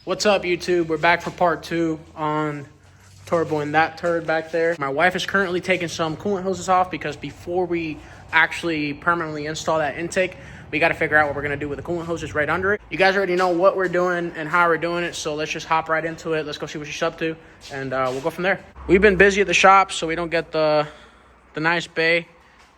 What's up, YouTube? We're back for part 2 on turboing that turd back there. My wife is currently taking some coolant hoses off because before we actually permanently install that intake, we got to figure out what we're going to do with the coolant hoses right under it. You guys already know what we're doing and how we're doing it, so let's just hop right into it. Let's go see what she's up to, and we'll go from there. We've been busy at the shop, so we don't get the nice bay.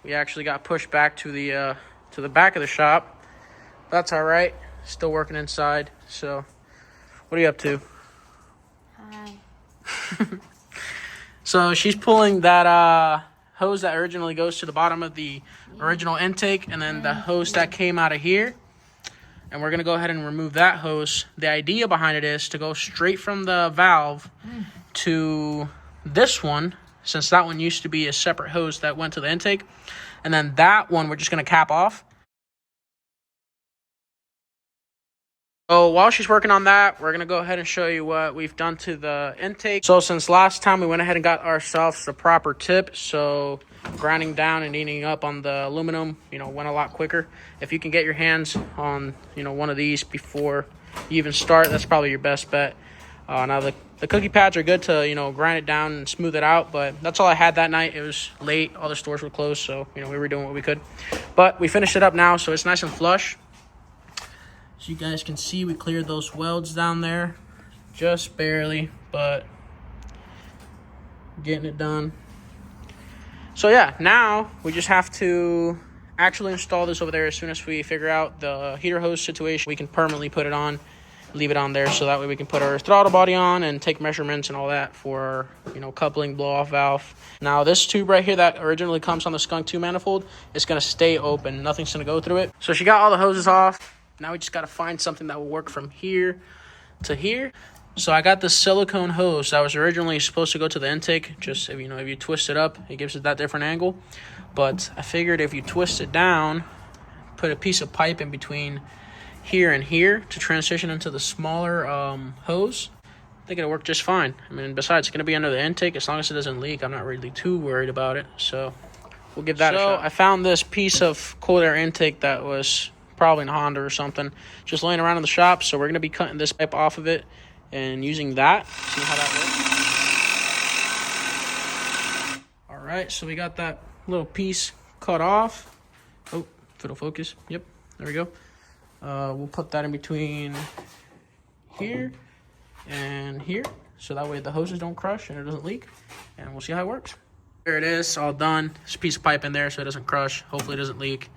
We actually got pushed back to the back of the shop. That's all right. Still working inside, so... What are you up to? Hi. So she's pulling that hose that originally goes to the bottom of the original intake, and then the hose that came out of here. And we're going to go ahead and remove that hose. The idea behind it is to go straight from the valve to this one, since that one used to be a separate hose that went to the intake. And then that one we're just going to cap off. So while she's working on that, we're going to go ahead and show you what we've done to the intake. So since last time, we went ahead and got ourselves the proper tip. So grinding down and eating up on the aluminum, went a lot quicker. If you can get your hands on, one of these before you even start, that's probably your best bet. Now the cookie pads are good to, grind it down and smooth it out. But that's all I had that night. It was late. All the stores were closed. So, we were doing what we could. But we finished it up now, so it's nice and flush. As you guys can see, we cleared those welds down there, just barely, but getting it done. So yeah, now we just have to actually install this over there. As soon as we figure out the heater hose situation, we can permanently put it on, leave it on there, so that way we can put our throttle body on and take measurements and all that for our, coupling blow-off valve. Now this tube right here that originally comes on the Skunk 2 manifold is going to stay open. Nothing's going to go through it. So she got all the hoses off. Now we just got to find something that will work from here to here. So I got this silicone hose that was originally supposed to go to the intake. Just, if you twist it up, it gives it that different angle. But I figured if you twist it down, put a piece of pipe in between here and here to transition into the smaller hose, I think it'll work just fine. I mean, besides, it's going to be under the intake. As long as it doesn't leak, I'm not really too worried about it. So we'll give that a shot. I found this piece of cold air intake that was... probably in a Honda or something, just laying around in the shop. So we're going to be cutting this pipe off of it and using that. See how that works. All right, so we got that little piece cut off. Oh, if it'll focus. Yep, there we go. We'll put that in between here and here, so that way the hoses don't crush and it doesn't leak. And we'll see how it works. There it is, all done. There's a piece of pipe in there so it doesn't crush. Hopefully it doesn't leak.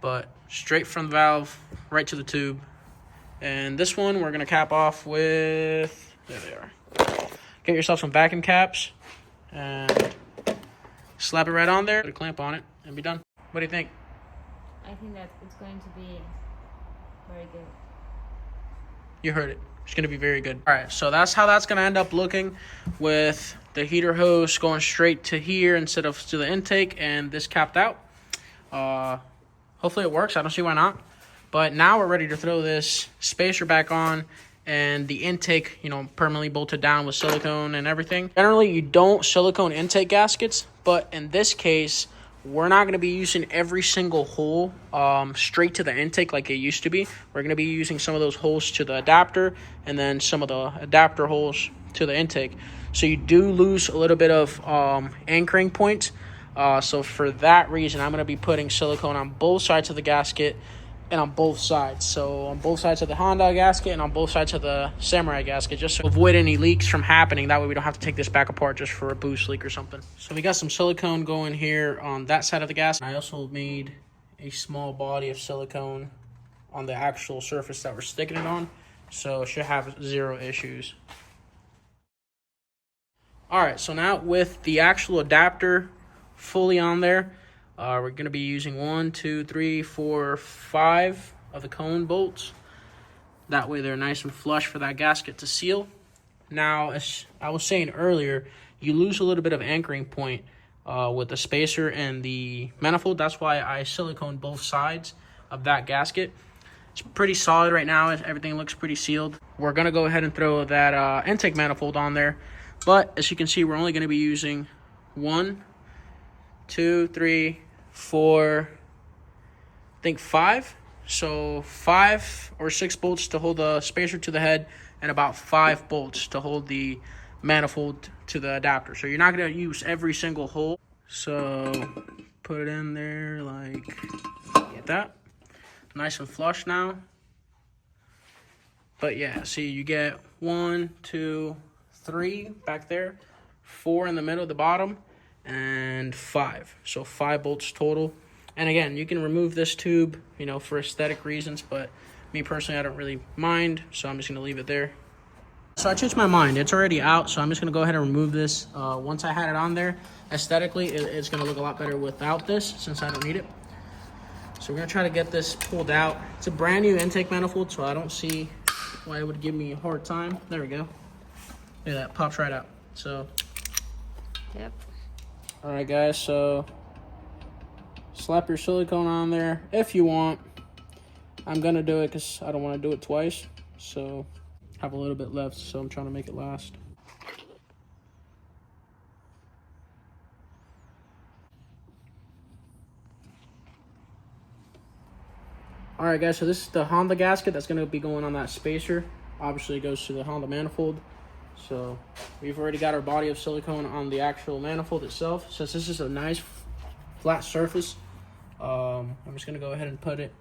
But straight from the valve, right to the tube. And this one we're going to cap off with, there they are. Get yourself some vacuum caps and slap it right on there, put a clamp on it, and be done. What do you think? I think that it's going to be very good. You heard it. It's going to be very good. All right, so that's how that's going to end up looking with the heater hose going straight to here instead of to the intake, and this capped out. Hopefully it works. I don't see why not. But now we're ready to throw this spacer back on and the intake, permanently bolted down with silicone and everything. Generally, you don't silicone intake gaskets, but in this case, we're not going to be using every single hole straight to the intake like it used to be. We're going to be using some of those holes to the adapter and then some of the adapter holes to the intake. So you do lose a little bit of anchoring points. So for that reason, I'm going to be putting silicone on both sides of the gasket and on both sides. So on both sides of the Honda gasket and on both sides of the Samurai gasket, just to avoid any leaks from happening. That way we don't have to take this back apart just for a boost leak or something. So we got some silicone going here on that side of the gasket. I also made a small body of silicone on the actual surface that we're sticking it on. So it should have zero issues. All right, so now with the actual adapter fully on there, we're going to be using 1, 2, 3, 4, 5 of the cone bolts. That way they're nice and flush for that gasket to seal. Now, as I was saying earlier, you lose a little bit of anchoring point with the spacer and the manifold. That's why I silicone both sides of that gasket. It's pretty solid right now. Everything looks pretty sealed. We're going to go ahead and throw that intake manifold on there. But as you can see, we're only going to be using 1, 2, 3, 4, I think 5 So 5 or 6 bolts to hold the spacer to the head, and about 5 bolts to hold the manifold to the adapter. So you're not going to use every single hole. So put it in there like that. Nice and flush now. But yeah, see, you get 1, 2, 3 back there, 4 in the middle at the bottom, and 5. So 5 bolts total. And again, you can remove this tube, you know, for aesthetic reasons, but me personally, I don't really mind, so I'm just going to leave it there. So I changed my mind. It's already out, so I'm just going to go ahead and remove this. Once I had it on there, aesthetically, it's going to look a lot better without this, since I don't need it. So we're going to try to get this pulled out. It's a brand new intake manifold, so I don't see why it would give me a hard time. There we go. Look at that, pops right out. So, Yep. all right, guys, so slap your silicone on there if you want. I'm going to do it because I don't want to do it twice. So I have a little bit left, so I'm trying to make it last. All right, guys, so this is the Honda gasket that's going to be going on that spacer. Obviously, it goes to the Honda manifold. So we've already got our body of silicone on the actual manifold itself. Since this is a nice flat surface, I'm just going to go ahead and put it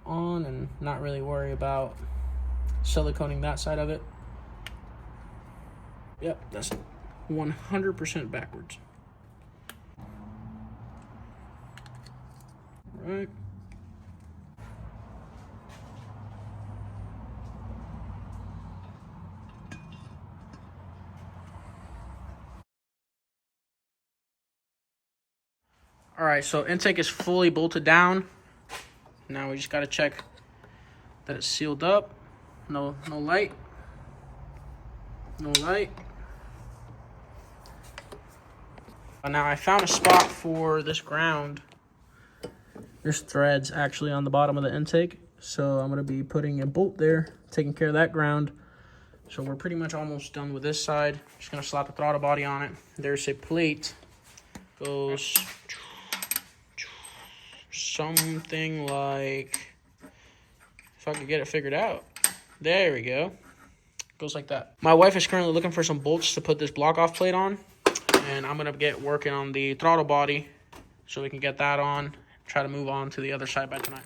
on and not really worry about siliconing that side of it. Yep, that's 100% backwards. All right. All right, so intake is fully bolted down. Now we just got to check that it's sealed up. No light. No light. Now I found a spot for this ground. There's threads actually on the bottom of the intake. So I'm going to be putting a bolt there, taking care of that ground. So we're pretty much almost done with this side. Just going to slap the throttle body on it. There's a plate. Goes something like, if I could get it figured out. There we go. Goes like that. My wife is currently looking for some bolts to put this block off plate on. And I'm going to get working on the throttle body so we can get that on. Try to move on to the other side by tonight.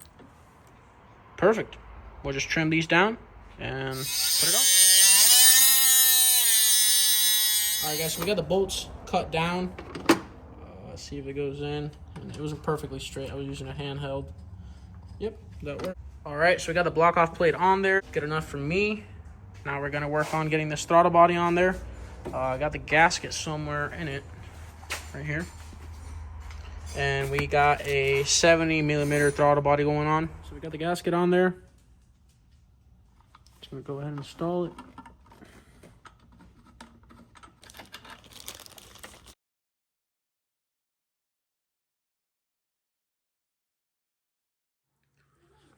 Perfect. We'll just trim these down and put it on. Alright guys, so we got the bolts cut down. Let's see if it goes in. And it wasn't perfectly straight. I was using a handheld. Yep, that worked. Alright, so we got the block off plate on there. Good enough for me. Now we're going to work on getting this throttle body on there. I got the gasket somewhere in it. Right here. And we got a 70mm throttle body going on. So we got the gasket on there. Just going to go ahead and install it.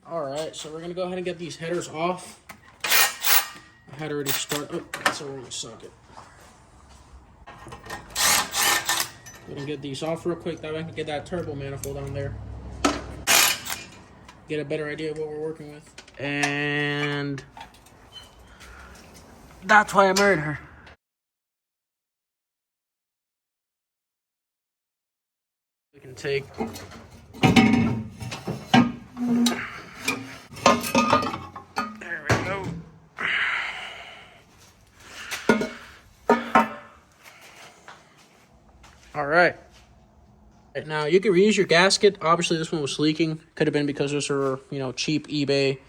Alright, so we're going to go ahead and get these headers off. I had already started. Oh, that's a wrong socket. We're going to get these off real quick. That way I can get that turbo manifold on there. Get a better idea of what we're working with. And that's why I married her. We can take there we go. All right. Now you can reuse your gasket. Obviously this one was leaking. Could have been because those are, you know, cheap eBay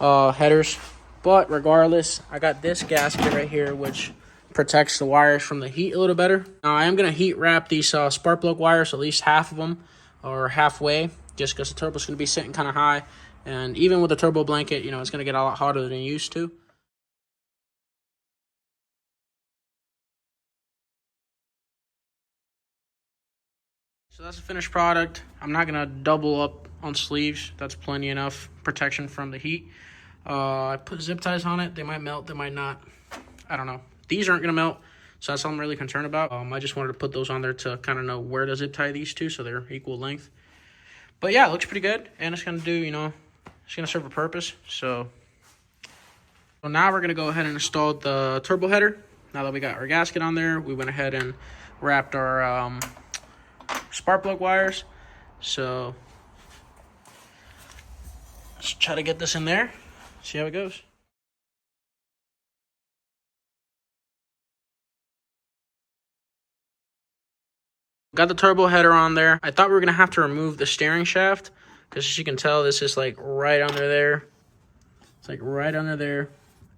headers. But regardless, I got this gasket right here, which protects the wires from the heat a little better. Now I am going to heat wrap these spark plug wires, at least half of them, or halfway, just because the turbo's going to be sitting kind of high. And even with the turbo blanket, you know, it's going to get a lot hotter than it used to. So that's the finished product. I'm not going to double up on sleeves. That's plenty enough protection from the heat. I put zip ties on it. They might melt, they might not. I don't know. These aren't going to melt, so that's all I'm really concerned about. I just wanted to put those on there to kind of know where to zip tie these two so they're equal length. But yeah, it looks pretty good. And it's going to do, you know, it's going to serve a purpose. So now we're going to go ahead and install the turbo header. Now that we got our gasket on there, we went ahead and wrapped our spark plug wires. So let's try to get this in there, see how it goes. Got the turbo header on there. I thought we were going to have to remove the steering shaft, because as you can tell, this is like right under there. It's like right under there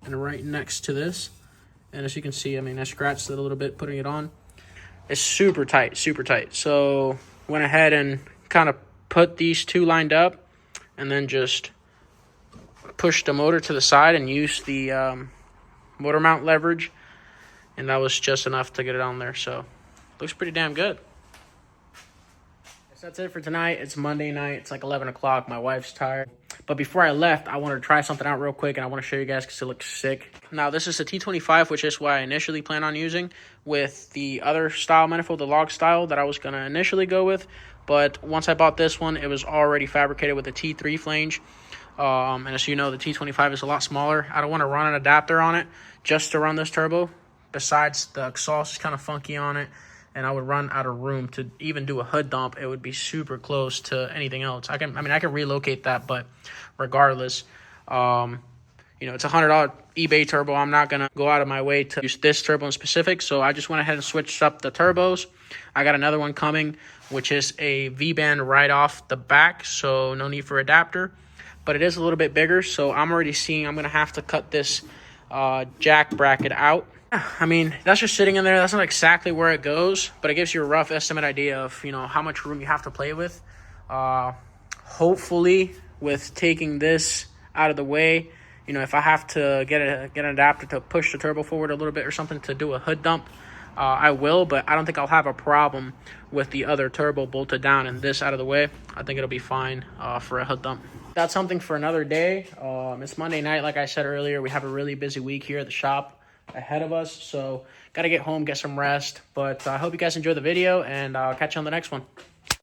and right next to this. And as you can see, I mean, I scratched it a little bit putting it on. It's super tight, super tight. So went ahead and kind of put these two lined up and then just pushed the motor to the side and used the motor mount leverage. And that was just enough to get it on there. So looks pretty damn good. So that's it for tonight. It's Monday night. It's like 11 o'clock. My wife's tired. But before I left, I wanted to try something out real quick, and I want to show you guys because it looks sick. Now, this is a T25, which is what I initially planned on using with the other style manifold, the log style that I was going to initially go with. But once I bought this one, it was already fabricated with a T3 flange. And as you know, the T25 is a lot smaller. I don't want to run an adapter on it just to run this turbo. Besides, the exhaust is kind of funky on it, and I would run out of room to even do a hood dump. It would be super close to anything else. I can relocate that, but regardless, it's a $100 eBay turbo. I'm not gonna go out of my way to use this turbo in specific, so I just went ahead and switched up the turbos. I got another one coming, which is a V-band right off the back, so no need for adapter, but it is a little bit bigger, so I'm already seeing I'm gonna have to cut this jack bracket out. I mean, that's just sitting in there. That's not exactly where it goes, but it gives you a rough estimate idea of, how much room you have to play with. Hopefully, with taking this out of the way, if I have to get an adapter to push the turbo forward a little bit or something to do a hood dump, I will, but I don't think I'll have a problem with the other turbo bolted down and this out of the way. I think it'll be fine for a hood dump. That's something for another day. It's Monday night, like I said earlier. We have a really busy week here at the shop ahead of us, so got to get home, get some rest. But I hope you guys enjoy the video, and I'll catch you on the next one.